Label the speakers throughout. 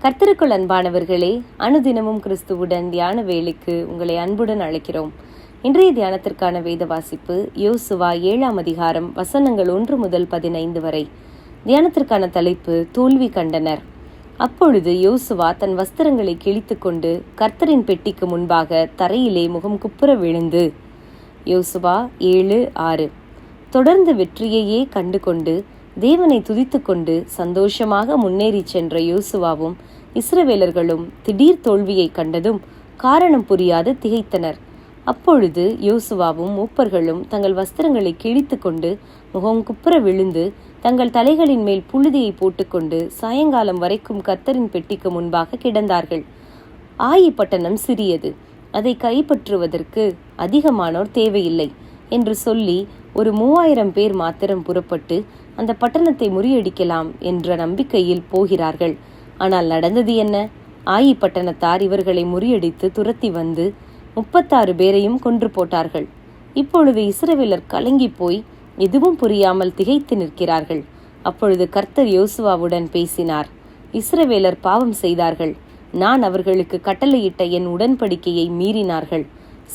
Speaker 1: கர்த்தருக்குள் அன்பானவர்களே, அனுதினமும் கிறிஸ்துவுடன் தியான வேலைக்கு உங்களை அன்புடன் அழைக்கிறோம். இன்றைய தியானத்திற்கான வேத வாசிப்பு யோசுவா 7ஆம் அதிகாரம் வசனங்கள் 1 முதல் 15 வரை. தியானத்திற்கான தலைப்பு தோல்வி கண்டனர். அப்பொழுது யோசுவா தன் வஸ்திரங்களை கிழித்து கொண்டு கர்த்தரின் பெட்டிக்கு முன்பாக தரையிலே முகம் குப்புற விழுந்து. யோசுவா 7:6. தொடர்ந்து வெற்றியையே கண்டு கொண்டு தேவனை துதித்து கொண்டு சந்தோஷமாக முன்னேறி சென்ற யோசுவாவும் இஸ்ரவேலர்களும் திடீர் தோல்வியை கண்டதும் காரணம் புரியாது திகைத்தனர். அப்பொழுது யோசுவாவும் மூப்பர்களும் தங்கள் வஸ்திரங்களை கிழித்து கொண்டு முகம் குப்புற விழுந்து தங்கள் தலைகளின் மேல் புழுதியை போட்டுக்கொண்டு சாயங்காலம் வரைக்கும் கர்த்தரின் பெட்டிக்கு முன்பாக கிடந்தார்கள். ஆயி பட்டணம் சிறியது, அதை கைப்பற்றுவதற்கு அதிகமானோர் தேவையில்லை என்று சொல்லி ஒரு 3000 பேர் மாத்திரம் புறப்பட்டு அந்த பட்டணத்தை முறியடிக்கலாம் என்ற நம்பிக்கையில் போகிறார்கள். ஆனால் நடந்தது என்ன? ஆயி பட்டணத்தார் இவர்களை முறியடித்து துரத்தி வந்து 36 பேரையும் கொன்று போட்டார்கள். இப்பொழுது இஸ்ரவேலர் கலங்கி போய் எதுவும் புரியாமல் திகைத்து நிற்கிறார்கள். அப்பொழுது கர்த்தர் யோசுவாவுடன் பேசினார். இஸ்ரவேலர் பாவம் செய்தார்கள். நான் அவர்களுக்கு கட்டளையிட்ட என் உடன்படிக்கையை மீறினார்கள்.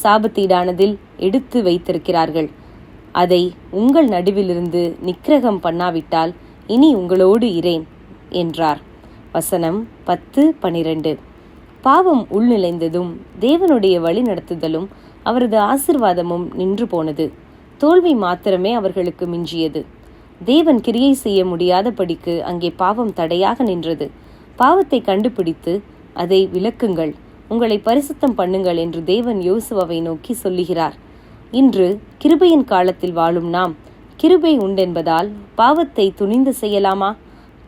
Speaker 1: சாபத்தீடானதில் எடுத்து வைத்திருக்கிறார்கள். அதை உங்கள் நடுவிலிருந்து நிக்கிரகம் பண்ணாவிட்டால் இனி உங்களோடு இரேன் என்றார். வசனம் 10-12. பாவம் உள்நிலைந்ததும் தேவனுடைய வழி நடத்துதலும் அவரது ஆசிர்வாதமும் நின்று போனது. தோல்வி மாத்திரமே அவர்களுக்கு மிஞ்சியது. தேவன் கிரியை செய்ய முடியாதபடிக்கு அங்கே பாவம் தடையாக நின்றது. பாவத்தை கண்டுபிடித்து அதை விலக்குங்கள், உங்களை பரிசுத்தம் பண்ணுங்கள் என்று தேவன் யோசுவாவை நோக்கி சொல்லுகிறார். இன்று கிருபையின் காலத்தில் வாழும் நாம் கிருபை உண்டென்பதால் பாவத்தை துணிந்து செய்யலாமா?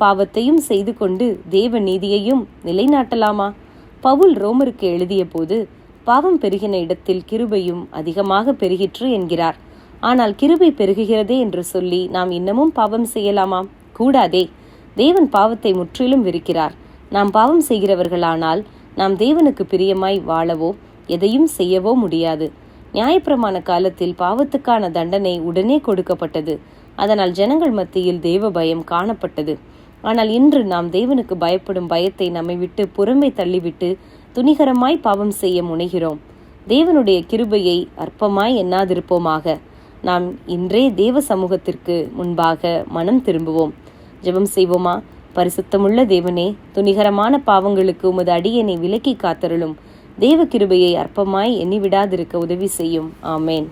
Speaker 1: பாவத்தையும் செய்து கொண்டு தேவ நீதியையும் நிலைநாட்டலாமா? பவுல் ரோமருக்கு எழுதிய போது பாவம் பெருகின இடத்தில் கிருபையும் அதிகமாக பெருகிற்று என்கிறார். ஆனால் கிருபை பெருகுகிறதே என்று சொல்லி நாம் இன்னமும் பாவம் செய்யலாமா? கூடாதே. தேவன் பாவத்தை முற்றிலும் வெறுக்கிறார். நாம் பாவம் செய்கிறவர்களானால் நாம் தேவனுக்கு பிரியமாய் வாழவோ எதையும் செய்யவோ முடியாது. நியாயப்பிரமாண காலத்தில் பாவத்துக்கான தண்டனை உடனே கொடுக்கப்பட்டது. அதனால் ஜனங்கள் மத்தியில் தேவ பயம் காணப்பட்டது. ஆனால் இன்று நாம் தேவனுக்கு பயப்படும் பயத்தை நம்மை விட்டு புறம்பே தள்ளிவிட்டு துணிகரமாய் பாவம் செய்ய முனைகிறோம். தேவனுடைய கிருபையை அற்பமாய் எண்ணாதிருப்போமாக. நாம் இன்றே தேவ சமூகத்திற்கு முன்பாக மனம் திரும்புவோம். ஜெபம் செய்வோமா? பரிசுத்தமுள்ள தேவனே, துணிகரமான பாவங்களுக்கு உமது அடியனை விலக்கி காத்தருளும். தேவ கிருபையை அற்பமாய் எண்ணி விடாதிருக்க உதவி செய்யும். ஆமேன்.